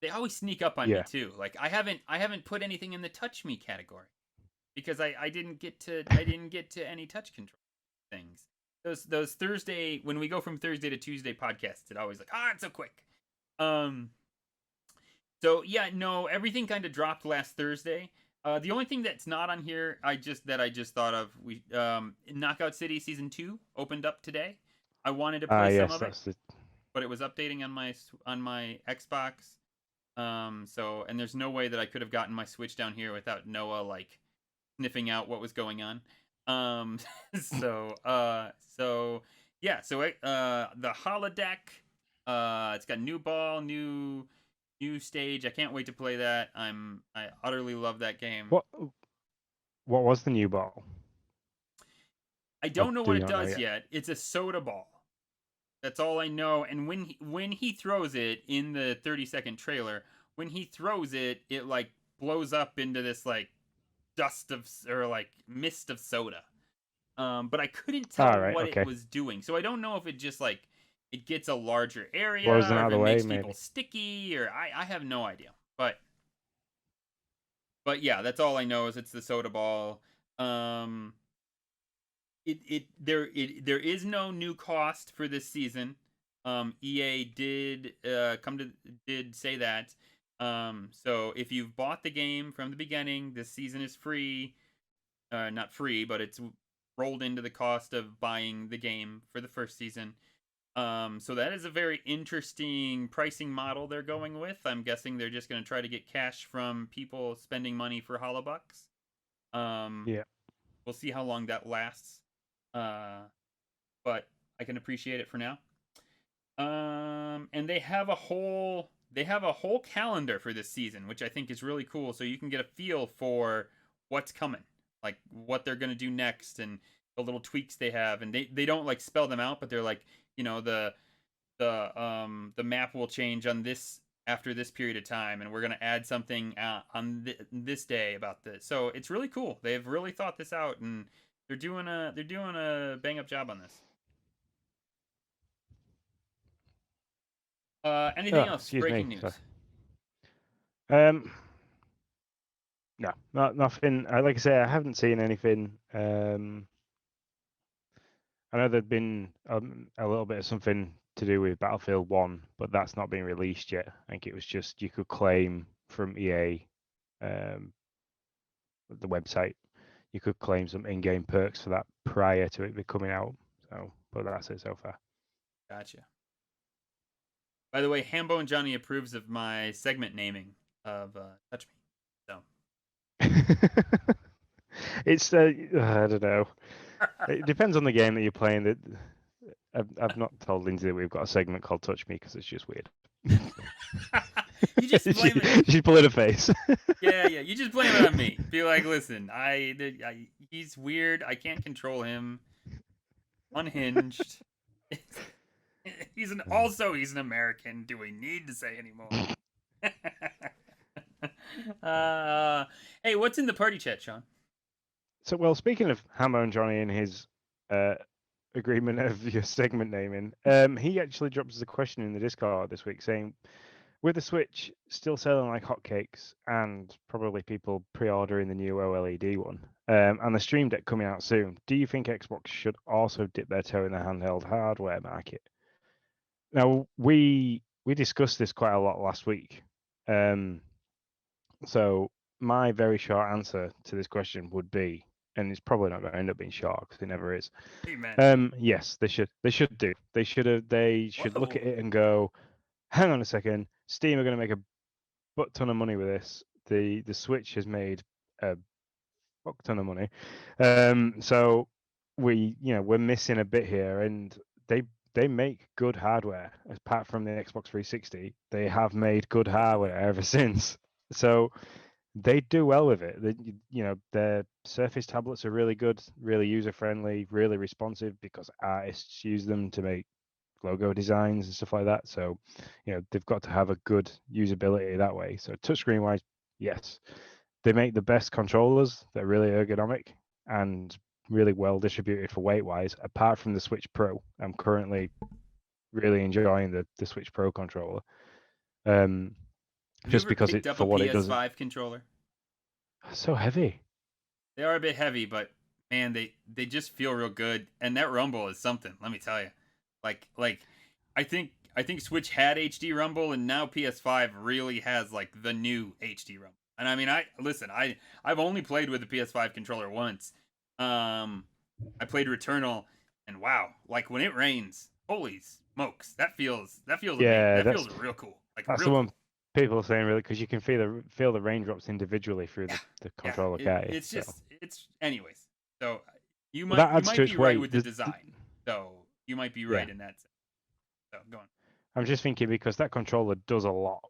They always sneak up on me Yeah. too. Like I haven't put anything in the touch me category because I didn't get to any touch control things. Those Thursday when we go from Thursday to Tuesday podcasts, it always like it's so quick. So yeah, no, everything kind of dropped last Thursday. The only thing that's not on here, I just thought of, we Knockout City Season 2 opened up today. I wanted to play some Yes, of it, that's the. but it was updating on my Xbox. So and there's no way that I could have gotten my Switch down here without Noah like sniffing out what was going on. Um, so yeah, so the holodeck, it's got new ball, new stage. I can't wait to play that. I utterly love that game. What was the new ball? I Or don't know do what you it not know does yet? yet. It's a soda ball. That's all I know. And when he throws it in the 30-second trailer, when he throws it, it like blows up into this like dust of or like mist of soda. But I couldn't tell All right, what it okay. was doing. So I don't know if it just like it gets a larger area Blows them or out if of the it way, makes people maybe. sticky or I have no idea. But yeah, that's all I know is it's the soda ball. Um there is no new cost for this season. EA did say that. So if you've bought the game from the beginning, this season is free. Not free, but it's rolled into the cost of buying the game for the first season. So that is a very interesting pricing model they're going with. I'm guessing they're just going to try to get cash from people spending money for holobucks. Yeah. We'll see how long that lasts. But I can appreciate it for now. And they have a whole calendar for this season, which I think is really cool. So you can get a feel for what's coming, like what they're gonna do next, and the little tweaks they have. And they don't like spell them out, but they're like, the map will change on this after this period of time, and we're gonna add something on this day about this. So it's really cool. They've really thought this out, and they're doing a bang up job on this. Anything Oh, else? excuse me. Breaking news. Um, no, nothing. Like I say, I haven't seen anything. I know there'd been a little bit of something to do with Battlefield 1, but that's not been released yet. I think it was just you could claim from EA, the website, you could claim some in-game perks for that prior to it coming out. So, but that's it so far. Gotcha. By the way, Hambo and Johnny approves of my segment naming of Touch Me. So It's I don't know. It depends on the game that you're playing. That I've not told Lindsay that we've got a segment called Touch Me because it's just weird. you just blame it. She's pulling her face. Yeah. You just blame it on me. Be like, listen, he's weird. I can't control him. Unhinged. He's an American. Do we need to say anymore? Hey, what's in the party chat, Sean? So, well, speaking of Hammer and Johnny and his agreement of your segment naming, he actually dropped us a question in the Discord this week saying, with the Switch still selling like hotcakes and probably people pre-ordering the new OLED one, and the Stream Deck coming out soon, do you think Xbox should also dip their toe in the handheld hardware market? Now, we discussed this quite a lot last week, So my very short answer to this question would be, and it's probably not going to end up being short because it never is. Amen. Yes, they should. They should do. They should look Whoa. at it and go, hang on a second. Steam are going to make a butt ton of money with this. The Switch has made a fuck ton of money. So we're missing a bit here, and they make good hardware. Apart from the Xbox 360, they have made good hardware ever since. So they do well with it. Their Surface tablets are really good, really user friendly, really responsive because artists use them to make logo designs and stuff like that. So, they've got to have a good usability that way. So touchscreen wise, yes. They make the best controllers. They're really ergonomic and really well distributed for weight wise, apart from the Switch Pro. I'm currently really enjoying the Switch Pro controller. Have you Just ever because picked it up for a what it does, PS5 controller? so heavy. They are a bit heavy, but man, they just feel real good. And that rumble is something. Let me tell you. Like, I think Switch had HD rumble, and now PS5 really has like the new HD rumble. And I mean, I've only played with the PS5 controller once. I played Returnal, and wow, like when it rains, holy smokes, that feels amazing. Yeah, That that's feels real cool, like that's real the one cool. people are saying really because you can feel the raindrops individually through Yeah, the yeah. controller, can't you? It's So, just it's anyways. So you but might that you adds to might be its right weight. with the design. So you might be Yeah, right in that sense. So go on. I'm just thinking because that controller does a lot.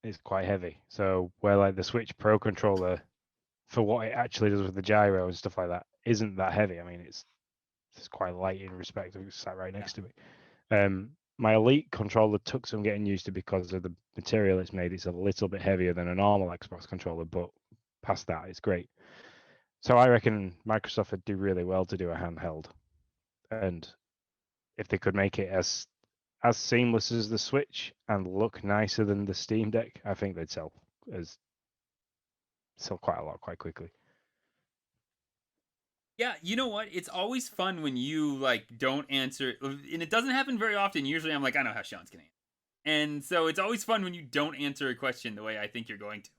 It's quite heavy. So where like the Switch Pro controller, for what it actually does with the gyro and stuff like that, isn't that heavy. I mean, it's quite light in respect of it's sat right Yeah. next to me. My Elite controller took some getting used to because of the material it's made. It's a little bit heavier than a normal Xbox controller, but past that, it's great. So I reckon Microsoft would do really well to do a handheld, and if they could make it as seamless as the Switch and look nicer than the Steam Deck, I think they'd sell quite a lot quite quickly. Yeah, you know what? It's always fun when you like don't answer, and it doesn't happen very often. Usually, I'm like, I know how Sean's gonna answer, and so it's always fun when you don't answer a question the way I think you're going to.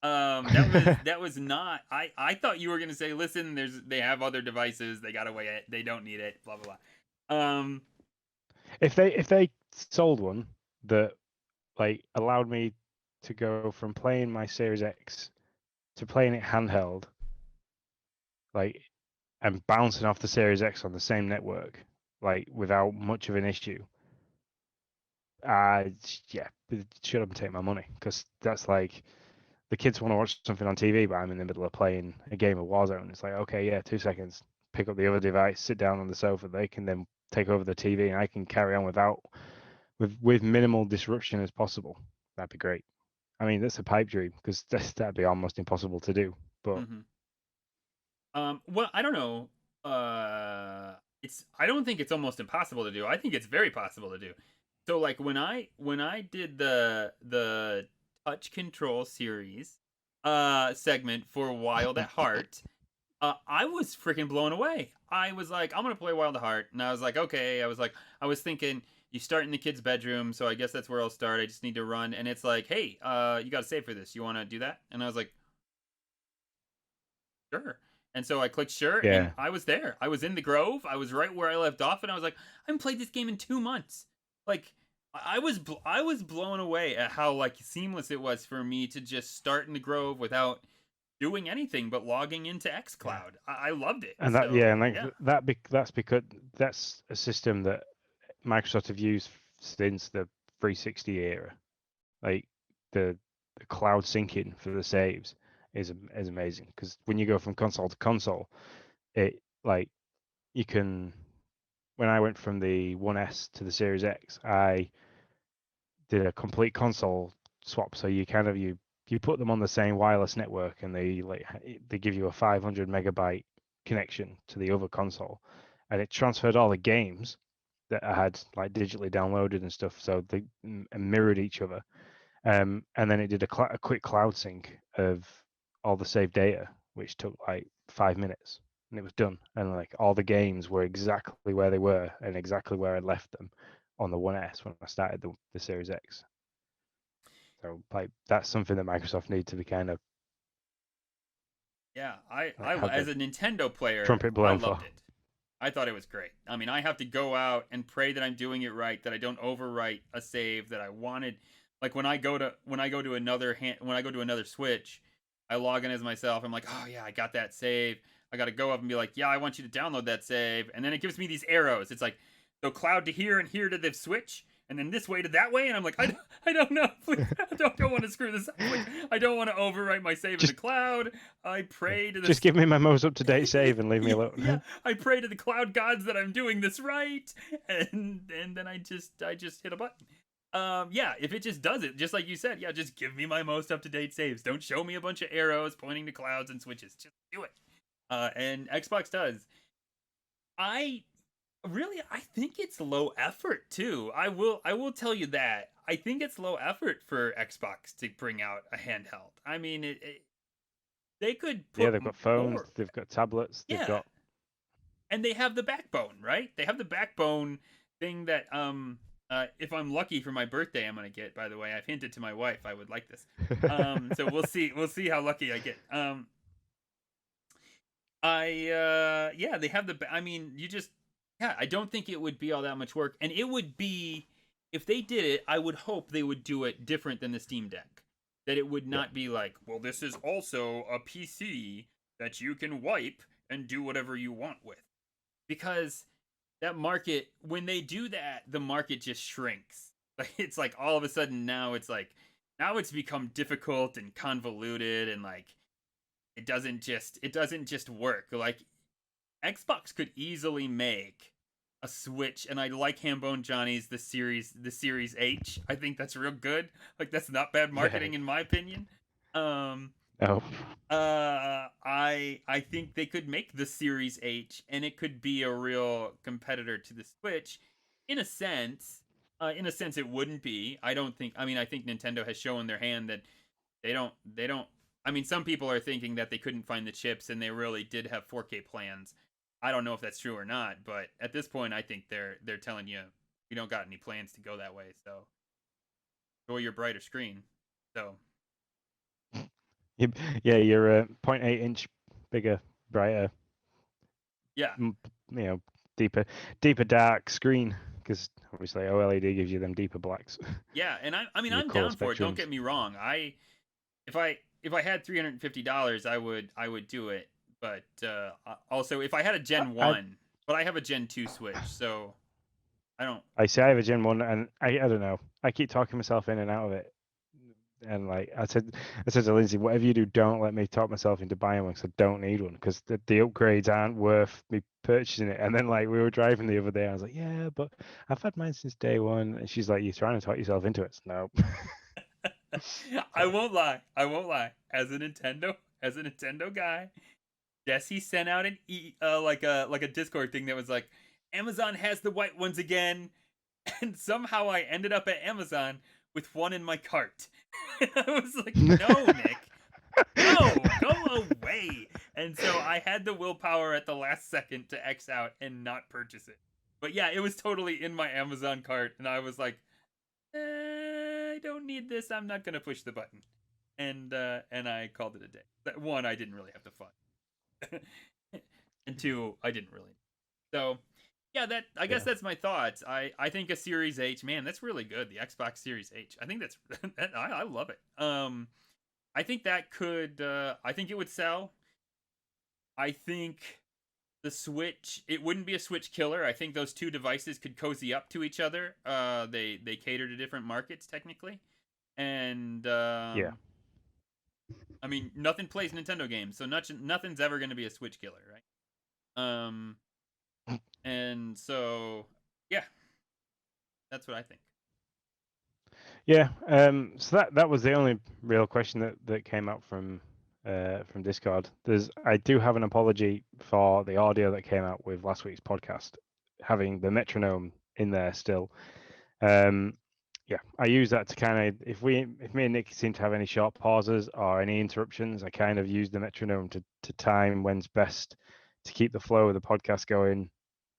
That was not. I thought you were gonna say, listen, they have other devices, they gotta weigh it, they don't need it, blah blah blah. If they sold one that like allowed me to go from playing my Series X to playing it handheld, like and bouncing off the Series X on the same network, like without much of an issue, yeah, shut up and take my money because that's like the kids want to watch something on TV, but I'm in the middle of playing a game of Warzone. It's like, okay, yeah, 2 seconds, pick up the other device, sit down on the sofa. They can then take over the TV, and I can carry on with minimal disruption as possible. That'd be great. I mean, that's a pipe dream because that'd be almost impossible to do. But Mhm. Well, I don't know. I don't think it's almost impossible to do. I think it's very possible to do. So like when I did the touch control series segment for Wild at Heart, I was freaking blown away. I was like, I'm gonna play Wild at Heart, and I was like, okay. I was thinking, you start in the kid's bedroom, so I guess that's where I'll start. I just need to run, and it's like, hey, you got to save for this. You want to do that? And I was like, sure. And so I clicked sure, and yeah, I was there. I was in the Grove. I was right where I left off, and I was like, I haven't played this game in 2 months. Like, I was blown away at how like seamless it was for me to just start in the Grove without doing anything but logging into yeah, XCloud. I loved it. and So and like yeah, that's because that's a system that Microsoft have used since the 360 era. Like the the cloud syncing for the saves is amazing because when you go from console to console, it like you can. When I went from the 1S to the Series X, I did a complete console swap. So you put them on the same wireless network, and they give you a 500 megabyte connection to the other console, and it transferred all the games that I had like digitally downloaded and stuff, so they mirrored each other. And then it did a quick cloud sync of all the saved data, which took like 5 minutes, and it was done. And like all the games were exactly where they were and exactly where I left them on the 1S when I started the Series X. So like that's something that Microsoft need to be kind of Yeah, like have as the a Nintendo player, trumpet I blown for. loved it. I thought it was great. I mean, I have to go out and pray that I'm doing it right, that I don't overwrite a save that I wanted. Like when I go to another Switch, I log in as myself. I'm like, oh yeah, I got that save. I got to go up and be like, yeah, I want you to download that save, and then it gives me these arrows. It's like, so cloud to here and here to the Switch, and then this way to that way, and I'm like, I don't know. Please, I don't want to screw this up. Like, I don't want to overwrite my save in the Just cloud. I pray to just give me my most up to date save and leave me alone. yeah, I pray to the cloud gods that I'm doing this right, and then I just hit a button. Yeah, if it just does it, just like you said, yeah, just give me my most up to date saves. Don't show me a bunch of arrows pointing to clouds and switches. Just do it. And Xbox does. I I think it's low effort too. I will tell you that. I think it's low effort for Xbox to bring out a handheld. I mean, they could Yeah, put they've got phones, more. they've got tablets, they've Yeah, got and they have the backbone, right? They have the backbone thing that if I'm lucky for my birthday I'm going to get, by the way. I've hinted to my wife I would like this. So we'll see how lucky I get. Yeah, they have I mean, you just yeah, I don't think it would be all that much work, and it would be if they did it, I would hope they would do it different than the Steam Deck. That it would yeah. not be like, well, this is also a PC that you can wipe and do whatever you want with. Because that market, when they do that, the market just shrinks. Like it's like all of a sudden now it's become difficult and convoluted, and like it doesn't just work. Like Xbox could easily make a Switch, and I like Hambone Johnny's the Series H. I think that's real good. Like that's not bad marketing in my opinion. Um No. I think they could make the Series H, and it could be a real competitor to the Switch in a sense. In a sense it wouldn't be. I mean I think Nintendo has shown their hand that they don't I mean some people are thinking that they couldn't find the chips and they really did have 4K plans. I don't know if that's true or not, but at this point I think they're telling you we don't got any plans to go that way, so enjoy your brighter screen. So Yeah, you're a 0.8 inch bigger, brighter, yeah, you know, deeper dark screen, because obviously OLED gives you them deeper blacks. yeah, and I mean Your I'm color down for it. Don't spectrums. get me wrong. If I had $350, I would do it. But also, if I had a Gen I 1, but I have a Gen 2 Switch, so I don't. I say I have a Gen 1, and I don't know. I keep talking myself in and out of it. And like I said to Lindsay, whatever you do, don't let me talk myself into buying one because I don't need one, because the upgrades aren't worth me purchasing it. And then like we were driving the other day, I was like, yeah, but I've had mine since day one. And she's like, you're trying to talk yourself into it. No. I So won't lie. I won't lie. As a Nintendo guy, Jesse sent out like a Discord thing that was like, Amazon has the white ones again, and somehow I ended up at Amazon with one in my cart. I was like, no, Nick, no, go away. And so I had the willpower at the last second to X out and not purchase it. But yeah, it was totally in my Amazon cart, and I was like, I don't need this. I'm not gonna push the button. And I called it a day. That one, I didn't really have the fun, and two, I didn't really. So yeah, that I guess yeah, that's my thoughts. I think a Series H, man, that's really good. The Xbox Series H. I think that's I love it. I think that could I think it would sell. I think the Switch, it wouldn't be a Switch killer. I think those two devices could cozy up to each other. They cater to different markets technically. And yeah, I mean, nothing plays Nintendo games, so nothing's ever going to be a Switch killer, right? And so yeah, that's what I think. yeah. So that was the only real question that came out from Discord. I do have an apology for the audio that came out with last week's podcast, having the metronome in there still. Yeah, I use that to kind of if me and Nick seem to have any short pauses or any interruptions, I kind of use the metronome to time when's best to keep the flow of the podcast going,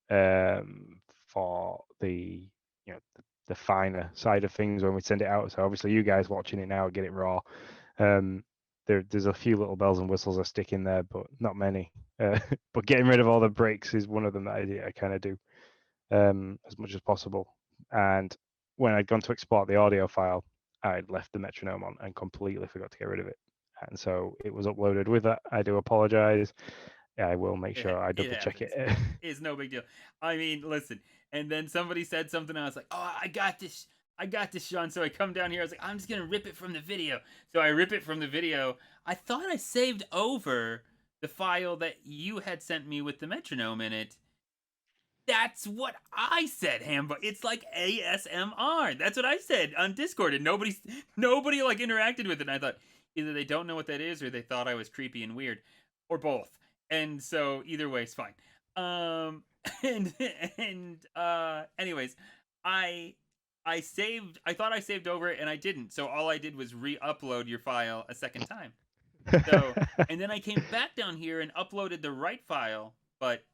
for the the finer side of things when we send it out. So obviously you guys watching it now get it raw. There's a few little bells and whistles I stick in there, but not many. But getting rid of all the breaks is one of them that I kind of do as much as possible. And when I'd gone to export the audio file, I'd left the metronome on and completely forgot to get rid of it. And so it was uploaded with that. I do apologize. I will make sure I double check it. It's no big deal. I mean, listen. And then somebody said something. I was like, "Oh, I got this. I got this, Sean." So I come down here. I was like, "I'm just gonna rip it from the video." So I rip it from the video. I thought I saved over the file that you had sent me with the metronome in it. That's what I said, Hamba. It's like ASMR. That's what I said on Discord, and nobody like interacted with it. And I thought either they don't know what that is, or they thought I was creepy and weird, or both. And so either way is fine. Um, and anyways, I saved. I thought I saved over it, and I didn't. So all I did was re-upload your file a second time. So and then I came back down here and uploaded the right file, but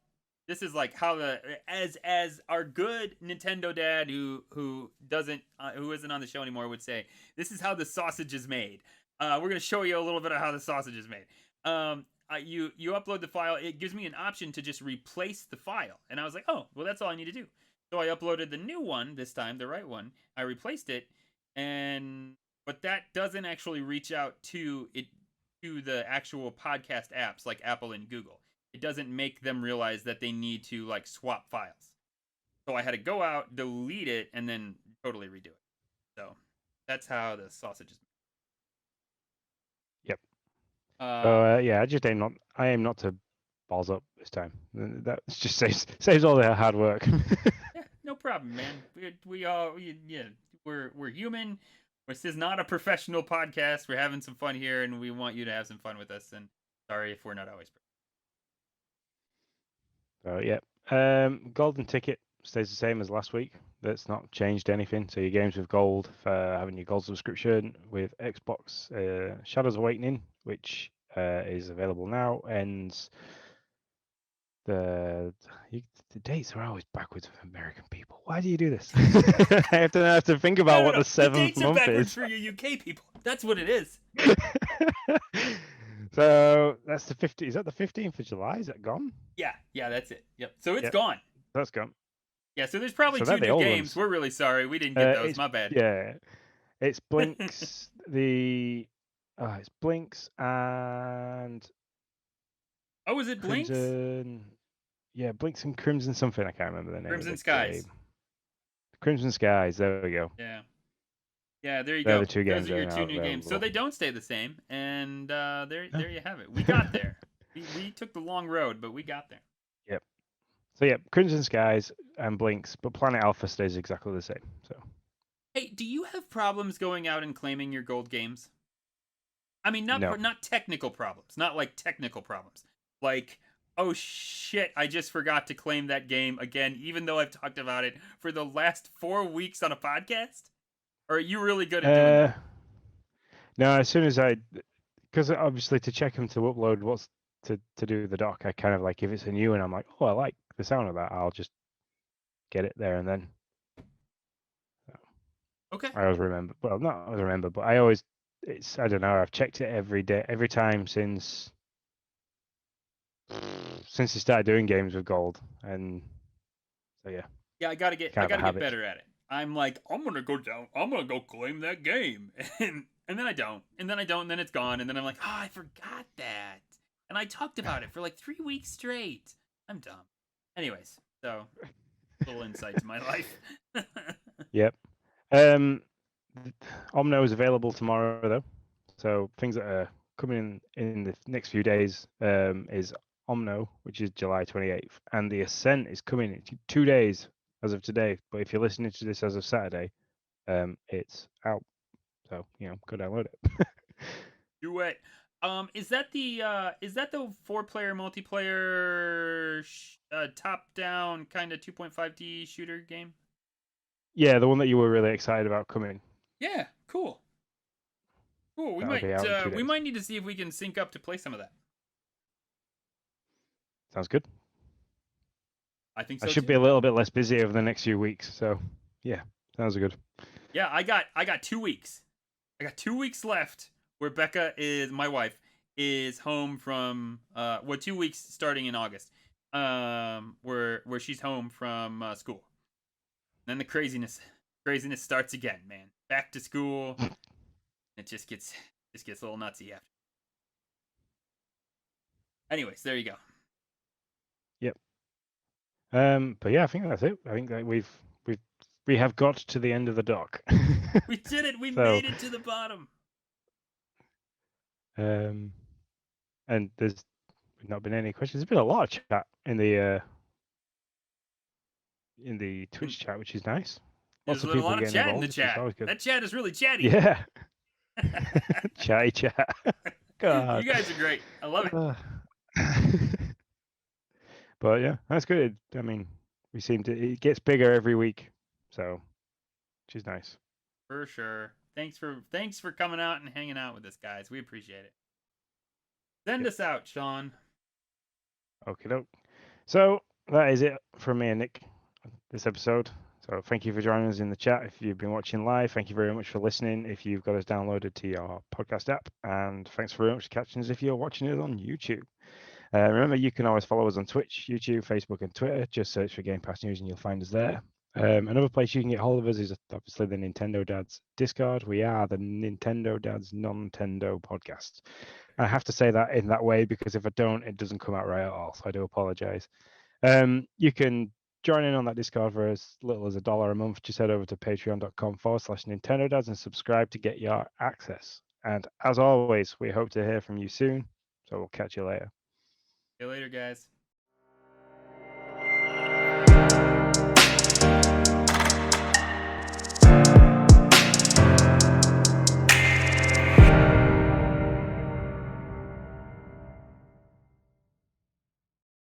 this is like how the as our good Nintendo dad who doesn't who isn't on the show anymore would say, this is how the sausage is made. We're gonna show you a little bit of how the sausage is made. You upload the file. It gives me an option to just replace the file, and I was like, oh, well, that's all I need to do. So I uploaded the new one this time, the right one. I replaced it, but that doesn't actually reach out to the actual podcast apps like Apple and Google. It doesn't make them realize that they need to like swap files. So I had to go out, delete it, and then totally redo it. So that's how the sausage is Yep. made. Yeah, I aim not to balls up this time. That just saves all the hard work. Yeah, no problem, man. We're human. This is not a professional podcast. We're having some fun here, and we want you to have some fun with us. And sorry if we're not always. Yeah. Golden ticket stays the same as last week. That's not changed anything. So your games with gold for having your gold subscription with Xbox Shadows Awakening, which is available now, ends the dates are always backwards for American people. Why do you do this? I have to think about what the seventh dates are month backwards is for you UK people. That's what it is. So that's the 15th. Is that the 15th of July? Is that gone? Yeah, that's it. Yep. So it's gone. That's gone. Yeah, so there's probably two new games. We're really sorry. We didn't get those. My bad. Yeah. It's Blinks. It's Blinks and oh, is it Blinks? Yeah, Blinks and Crimson something. I can't remember the name. Crimson Skies. Game. Crimson Skies. There we go. Yeah, there you They're go. The two games Those are your two new games. So they don't stay the same, and there you have it. We got there. we took the long road, but we got there. Yep. So yeah, Crimson Skies and Blinks, but Planet Alpha stays exactly the same. So. Hey, do you have problems going out and claiming your gold games? I mean, not technical problems, not like technical problems. Like, oh shit, I just forgot to claim that game again, even though I've talked about it for the last 4 weeks on a podcast? Or are you really good at doing that? No, as soon as because obviously to check them to upload what's to do the doc, I kind of like, if it's a new one, I'm like, oh, I like the sound of that, I'll just get it there and then. Okay. I always remember. Well, not always remember, but I always. I don't know. I've checked it every day, every time since they started doing games with gold, and so yeah. Yeah, I gotta get better at it. I'm like, I'm gonna go claim that game, and then I don't, and then it's gone, and then I'm like, oh, I forgot that, and I talked about it for like 3 weeks straight. I'm dumb. Anyways, so little insight to my life. Yep. Omno is available tomorrow though, so things that are coming in the next few days is Omno, which is July 28th, and the Ascent is coming in 2 days as of today. But if you're listening to this as of Saturday, it's out, so go download it. Do it. Is that the 4-player multiplayer top-down kind of 2.5D shooter game? Yeah, the one that you were really excited about coming. Yeah, cool. We might need to see if we can sync up to play some of that. Sounds good. I think so. I should be a little bit less busy over the next few weeks, so yeah. Sounds good. Yeah, I got 2 weeks. I got 2 weeks left where Becca is my wife is home from 2 weeks starting in August. Where she's home from school. Then the craziness starts again, man. Back to school. It just gets a little nutsy after. Anyways, there you go. Yep. But yeah, I think that's it. I think that we have got to the end of the dock. We did it. We So, made it to the bottom. and there's not been any questions. There's been a lot of chat in the Twitch chat, which is nice. Lots There's of a people lot of getting chat in the involved, which is chat. always good. That chat is really chatty. Yeah. Chatty chat. God. You guys are great. I love it. But yeah, that's good. I mean, it gets bigger every week, so which is nice. For sure. Thanks for coming out and hanging out with us, guys. We appreciate it. Send us out, Sean. Okay, doke. So that is it from me and Nick this episode. So thank you for joining us in the chat. If you've been watching live, thank you very much for listening. If you've got us downloaded to your podcast app, and thanks very much for catching us if you're watching it on YouTube. Remember, you can always follow us on Twitch, YouTube, Facebook, and Twitter. Just search for Game Pass News and you'll find us there. Another place you can get hold of us is obviously the Nintendo Dads Discord. We are the Nintendo Dads Non-Tendo podcast. I have to say that in that way because if I don't, it doesn't come out right at all. So I do apologize. You can join in on that Discord for as little as $1 a month. Just head over to patreon.com/Nintendo Dads and subscribe to get your access. And as always, we hope to hear from you soon. So we'll catch you later. See you later, guys.